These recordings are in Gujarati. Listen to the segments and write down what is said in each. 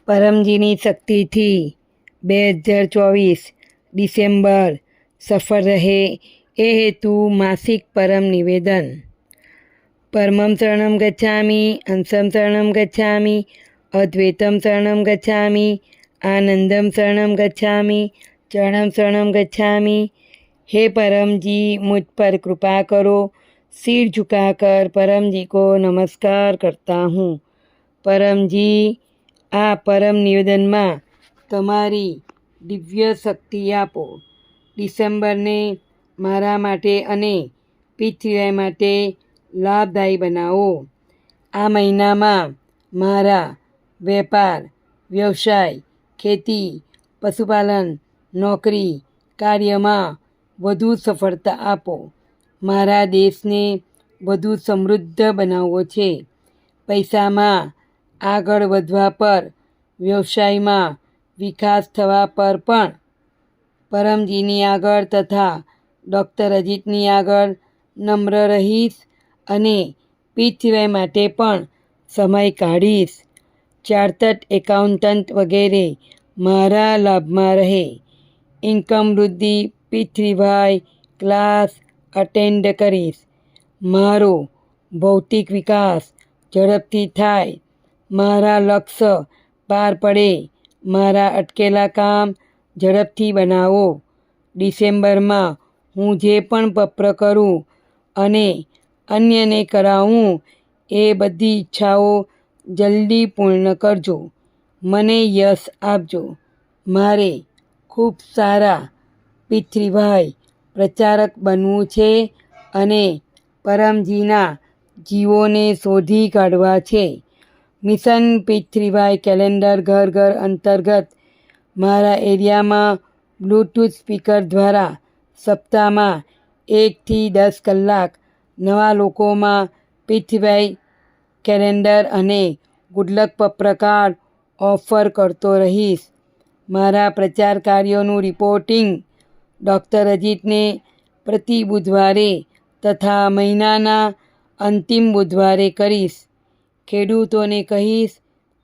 પરમજીની શક્તિથી 2024 ડિસેમ્બર સફળ રહે એ હેતુ માસિક પરમ નિવેદન. પરમં શરણં ગચ્છામિ, હંસં શરણં ગચ્છામિ, અદ્વૈતં શરણં ગચ્છામિ, આનંદં શરણં ગચ્છામિ, ચરણં શરણં ગચ્છામિ. हे परम जी, मुझ पर कृपा करो. सिर झुकाकर परम जी को नमस्कार करता हूँ. परम जी, આ પરમ નિવેદનમાં તમારી દિવ્ય શક્તિ આપો. ડિસેમ્બરને મારા માટે અને પૃથ્વીરાય માટે લાભદાયી બનાવો. આ મહિનામાં મારા વેપાર, વ્યવસાય, ખેતી, પશુપાલન, નોકરી, કાર્યમાં વધુ સફળતા આપો. મારા દેશને વધુ સમૃદ્ધ બનાવવો છે. પૈસામાં આગળ વધવા પર, વ્યવસાયમાં વિકાસ થવા પર પણ પરમજીની આગળ તથા ડૉક્ટર અજીતની આગળ નમ્ર રહીશ અને પૃથ્વીરાય માટે પણ સમય કાઢીશ. ચાર્ટર્ડ એકાઉન્ટન્ટ વગેરે મારા લાભમાં રહે. ઇન્કમ વૃદ્ધિ પૃથ્વીભાઈ ક્લાસ અટેન્ડ કરીશ. મારો ભૌતિક વિકાસ ઝડપથી થાય. મારા લક્ષ્ય પાર પડે. મારા અટકેલા કામ ઝડપથી બનાવો. ડિસેમ્બરમાં હું જે પણ પત્ર કરું અને અન્યને કરાવું એ બધી ઈચ્છાઓ જલ્દી પૂર્ણ કરજો. મને યશ આપજો. મારે ખૂબ સારા પૃથ્વીભાઈ પ્રચારક બનવું છે અને પરમજીના જીવોને શોધી કાઢવા છે. મિશન પૃથ્વીભાઈ કેલેન્ડર ઘર ઘર અંતર્ગત મારા એરિયામાં બ્લૂટૂથ સ્પીકર દ્વારા સપ્તાહમાં 1 થી 10 કલાક નવા લોકોમાં પૃથ્વીભાઈ કેલેન્ડર અને ગુડલક પત્ર કાર્ડ ઓફર કરતો રહીશ. મારા પ્રચાર કાર્યોનું રિપોર્ટિંગ ડૉક્ટર અજીતને પ્રતિ બુધવારે તથા મહિનાના અંતિમ બુધવારે કરીશ. ખેડૂતોને કહીશ,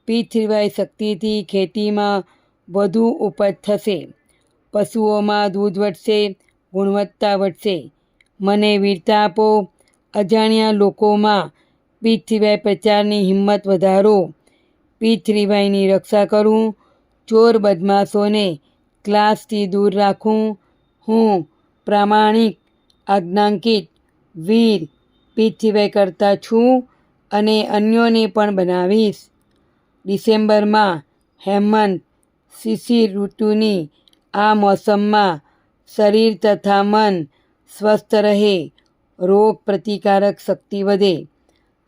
પૃથ્વીભાઈ શક્તિથી ખેતીમાં વધુ ઉપજ થશે. પશુઓમાં દૂધ વધશે, ગુણવત્તા વધશે. મને વીરતા આપો. અજાણ્યા લોકોમાં પૃથ્વીભાઈ પ્રચારની હિંમત વધારો. પૃથ્વીભાઈની રક્ષા કરું. ચોર બદમાશોને ક્લાસથી દૂર રાખું. હું પ્રામાણિક, આજ્ઞાંકિત, વીર પૃથ્વીભાઈ કરતા છું અને અન્યોને પણ બનાવીશ. ડિસેમ્બરમાં હેમંત શિશિર ઋતુની આ મોસમમાં શરીર તથા મન સ્વસ્થ રહે. રોગ પ્રતિકારક શક્તિ વધે.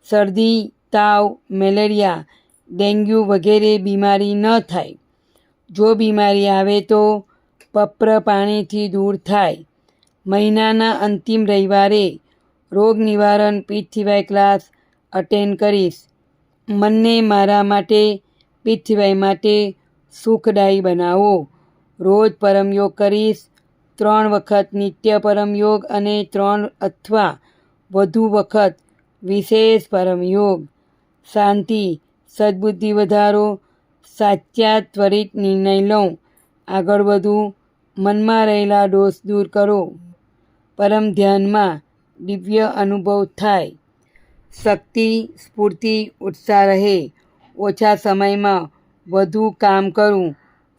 શરદી, તાવ, મેલેરિયા, ડેન્ગ્યુ વગેરે બીમારી ન થાય. જો બીમારી આવે તો પત્ર પાણીથી દૂર થાય. મહિનાના અંતિમ રવિવારે રોગ નિવારણ પૃથ્વીભાઈ ક્લાસ અટેન્ડ કરીશ. મનને મારા માટે, પૃથ્વીભાઈ માટે સુખદાયી બનાવો. રોજ પરમયોગ કરીશ. 3 વખત નિત્ય પરમયોગ અને 3 અથવા વધુ વખત વિશેષ પરમયોગ. શાંતિ, સદ્બુદ્ધિ વધારો. સાચા ત્વરિત નિર્ણય લઉં. આગળ વધું. મનમાં રહેલા દોષ દૂર કરો. પરમ ધ્યાનમાં દિવ્ય અનુભવ થાય. શક્તિ, સ્ફૂર્તિ, ઉત્સાહ રહે. ઓછા સમયમાં વધુ કામ કરું.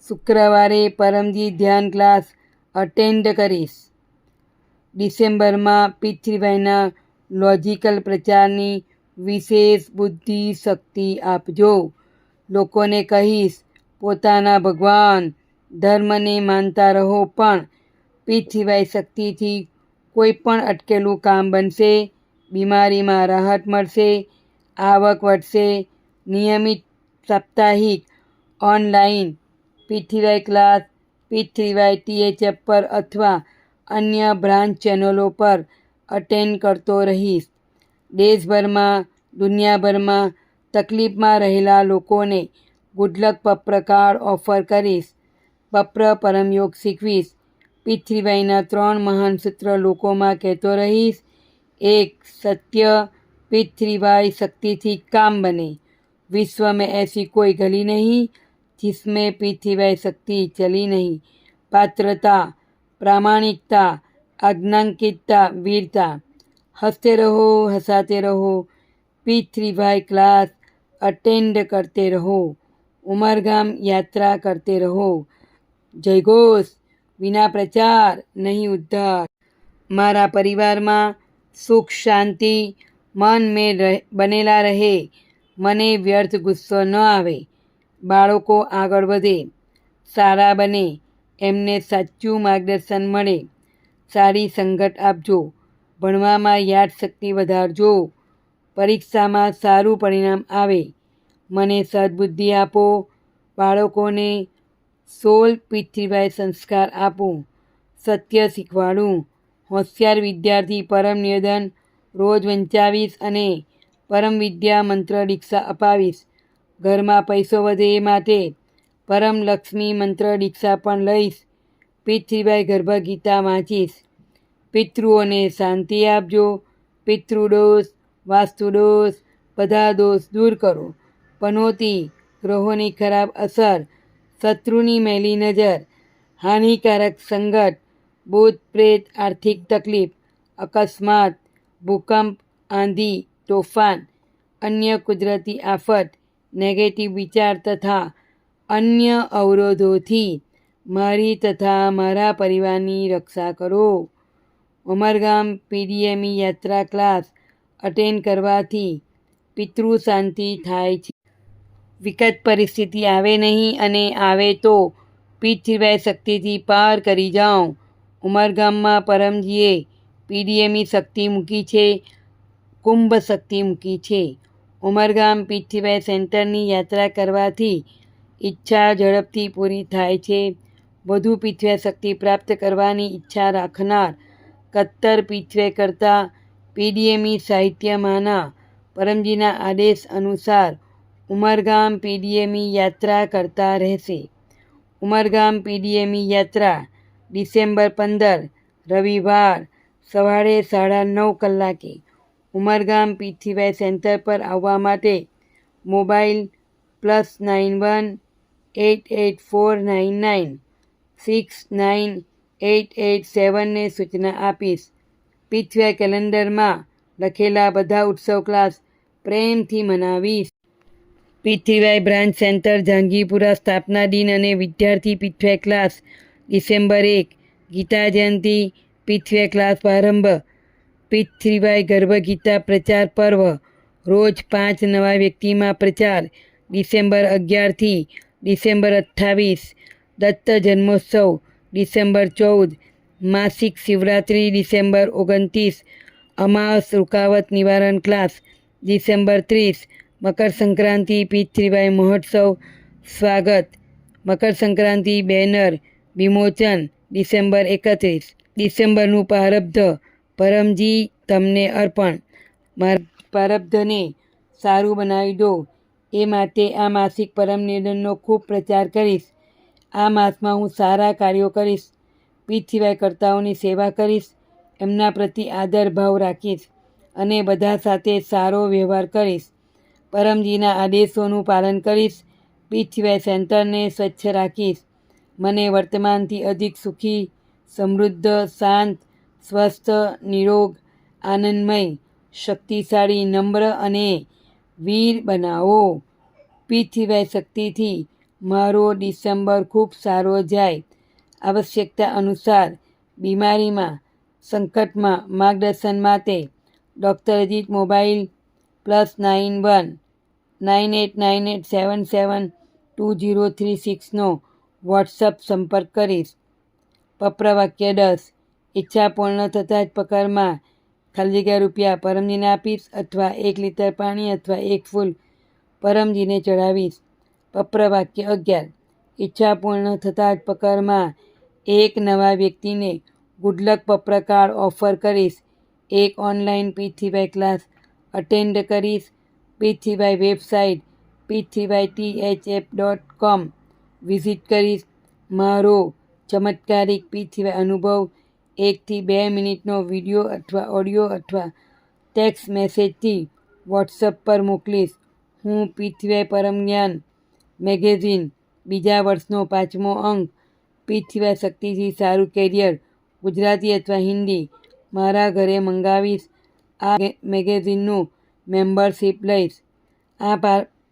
શુક્રવારે પરમજી ધ્યાન ક્લાસ અટેન્ડ કરીશ. ડિસેમ્બરમાં પૃથ્વીભાઈના લોજિકલ પ્રચારની વિશેષ બુદ્ધિ શક્તિ આપજો. લોકોને કહીશ, પોતાના ભગવાન ધર્મને માનતા રહો પણ પૃથ્વીભાઈ શક્તિથી કોઈ પણ અટકેલું કામ બનશે. બીમારીમાં રાહત મળશે. આવક વધશે. નિયમિત સાપ્તાહિક ઓનલાઈન પૃથ્વીભાઈ ક્લાસ પૃથ્વીભાઈ THF પર અથવા અન્ય બ્રાન્ચ ચેનલો પર અટેન્ડ કરતો રહીશ. દેશભરમાં, દુનિયાભરમાં તકલીફમાં રહેલા લોકોને ગુડલક પત્ર કાર્ડ ઓફર કરીશ. પત્ર પરમયોગ શીખવીશ. પૃથ્વીભાઈના 3 મહાન સૂત્ર લોકોમાં કહેતો રહીશ. 1. सत्य पृथ्वीभाई शक्ति थी काम बने। विश्व में ऐसी कोई गली नहीं जिसमें पृथ्वी शक्ति चली नहीं। पात्रता, प्रामाणिकता, आज्ञांकितता, वीरता। हंसते रहो, हंसाते रहो। पृथ्वीभाई क्लास अटेंड करते रहो। उमरगाम यात्रा करते रहो। जयघोष, વિના પ્રચાર નહીં ઉદ્ધાર। મારા પરિવારમાં સુખ શાંતિ મન મેં બનેલા રહે, મને વ્યર્થ ગુસ્સો ન આવે। બાળકો આગળ વધે, સારા બને, એમને સાચું માર્ગદર્શન મળે। સારી સંગત આપજો, ભણવામાં યાદશક્તિ વધારજો, પરીક્ષામાં સારું પરિણામ આવે। મને સદબુદ્ધિ આપો, બાળકોને 16 પૃથ્વીભાઈ સંસ્કાર આપું, સત્ય શીખવાડું। હોશિયાર વિદ્યાર્થી પરમ નિવેદન રોજ વંચાવીશ અને પરમ વિદ્યા મંત્ર દીક્ષા અપાવીશ। ઘરમાં પૈસો વધે એ માટે પરમ લક્ષ્મી મંત્ર દીક્ષા પણ લઈશ। પૃથ્વીભાઈ ગર્ભ ગીતા વાંચીશ। પિતૃઓને શાંતિ આપજો। પિતૃદોષ, વાસ્તુદોષ, બધા દોષ દૂર કરો। પનોતી, ગ્રહોની ખરાબ અસર, શત્રુની મેલી નજર, હાનિકારક સંગત, ભૂત પ્રેત, આર્થિક તકલીફ, અકસ્માત, ભૂકંપ, આંધી, તોફાન, અન્ય કુદરતી આફત, નેગેટિવ વિચાર તથા અન્ય અવરોધોથી મારી તથા મારા પરિવારની રક્ષા કરો। ઉમરગામ પીડીએમઈ યાત્રા ક્લાસ અટેન્ડ કરવાથી પિતૃ શાંતિ થાય છે। વિકટ પરિસ્થિતિ આવે નહીં અને આવે તો પૃથ્વીભાઈ શક્તિથી પાર કરી જાઓ। ઉમરગામમાં પરમજીએ પીડીએમઈ શક્તિ મૂકી છે, કુંભ શક્તિ મૂકી છે। ઉમરગામ પૃથ્વીભાઈ સેન્ટરની યાત્રા કરવાથી ઈચ્છા ઝડપથી પૂરી થાય છે। વધુ પૃથ્વી શક્તિ પ્રાપ્ત કરવાની ઈચ્છા રાખનાર કટ્ટર પૃથ્વી કરતાં પીડીએમઈ સાહિત્યમાંના પરમજીના આદેશ અનુસાર ઉમરગામ પીડીએમઈ યાત્રા કરતા રહેશે। ઉમરગામ પીડીએમઈ યાત્રા ડિસેમ્બર 15 રવિવાર સવારે 9:30 કલાકે ઉમરગામ પૃથ્વીભાઈ સેન્ટર પર આવવા માટે મોબાઈલ +91 8849969887 ને સૂચના આપીશ। પૃથ્વી કેલેન્ડરમાં લખેલા બધા ઉત્સવ ક્લાસ પ્રેમથી મનાવીશ। પૃથ્વીભાઈ બ્રાન્ચ સેન્ટર જહાંગીરપુરા સ્થાપના દિન અને વિદ્યાર્થી પૃથ્વી ક્લાસ ડિસેમ્બર 1 ગીતા જયંતિ પૃથ્વી ક્લાસ પ્રારંભ। પૃથ્વીભાઈ ગર્ભ ગીતા પ્રચાર પર્વ રોજ 5 નવા વ્યક્તિમાં પ્રચાર ડિસેમ્બર 11 થી ડિસેમ્બર 28। દત્ત જન્મોત્સવ ડિસેમ્બર 14। માસિક શિવરાત્રિ ડિસેમ્બર 29। અમાસ રૂકાવટ નિવારણ ક્લાસ ડિસેમ્બર 30। મકર સંક્રાંતિ પૃથ્વીભાઈ મહોત્સવ સ્વાગત। મકર સંક્રાંતિ બેનર વિમોચન ડિસેમ્બર 31। ડિસેમ્બરનું પ્રારબ્ધ પરમજી તમને અર્પણ। મારા પ્રારબ્ધને સારું બનાવી દો એ માટે આ માસિક પરમ નિવેદનનો ખૂબ પ્રચાર કરીશ। આ માસમાં હું સારા કાર્યો કરીશ, પૃથ્વીભાઈ કર્તાઓની સેવા કરીશ, એમના પ્રતિ આદર ભાવ રાખીશ અને બધા સાથે સારો વ્યવહાર કરીશ। પરમજીના આદેશોનું પાલન કરીશ। પૃથ્વીભાઈ સેન્ટરને સ્વચ્છ રાખીશ। મને વર્તમાનથી અધિક સુખી, સમૃદ્ધ, શાંત, સ્વસ્થ, નિરોગ, આનંદમય, શક્તિશાળી, નમ્ર અને વીર બનાવો। પૃથ્વીભાઈ શક્તિથી મારો ડિસેમ્બર ખૂબ સારો જાય। આવશ્યકતા અનુસાર બીમારીમાં, સંકટમાં માર્ગદર્શન માટે doctor Ajit mobile +91 9898772036 no WhatsApp સંપર્ક કરીશ। પપ્રવાક્ય 10 ઈચ્છા પૂર્ણ થતાં જ પગારમાં ખાલી જગ્યા રૂપિયા પરમજીને આપીશ અથવા 1 લીટર પાણી અથવા 1 ફૂલ પરમજીને ચડાવીશ। પપ્રવાક્ય 11 ઈચ્છા પૂર્ણ થતાં જ પગારમાં એક નવા વ્યક્તિને ગુડલક પપ્રકાર્ડ ઓફર કરીશ। એક ઓનલાઈન પૃથ્વીભાઈ ક્લાસ અટેન્ડ કરીશ। પૃથ્વીભાઈ વેબસાઇટ pthf.com વિઝિટ કરીશ। મારો ચમત્કારિક પૃથ્વીભાઈ અનુભવ 1 થી 2 મિનિટનો વિડીયો અથવા ઓડિયો અથવા ટેક્સ્ટ મેસેજથી વોટ્સઅપ પર મોકલીશ। હું પૃથ્વીભાઈ પરમ જ્ઞાન મેગેઝિન બીજા વર્ષનો 5મો અંક. પીઠ શક્તિથી સારું કેરિયર. ગુજરાતી અથવા હિન્દી. મારા ઘરે મંગાવીશ. આ મેગેઝિનનું મેમ્બરશિપ લઈશ. આ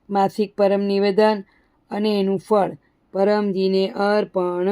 માસિક પરમ નિવેદન અને એનું ફળ પરમજીને અર્પણ.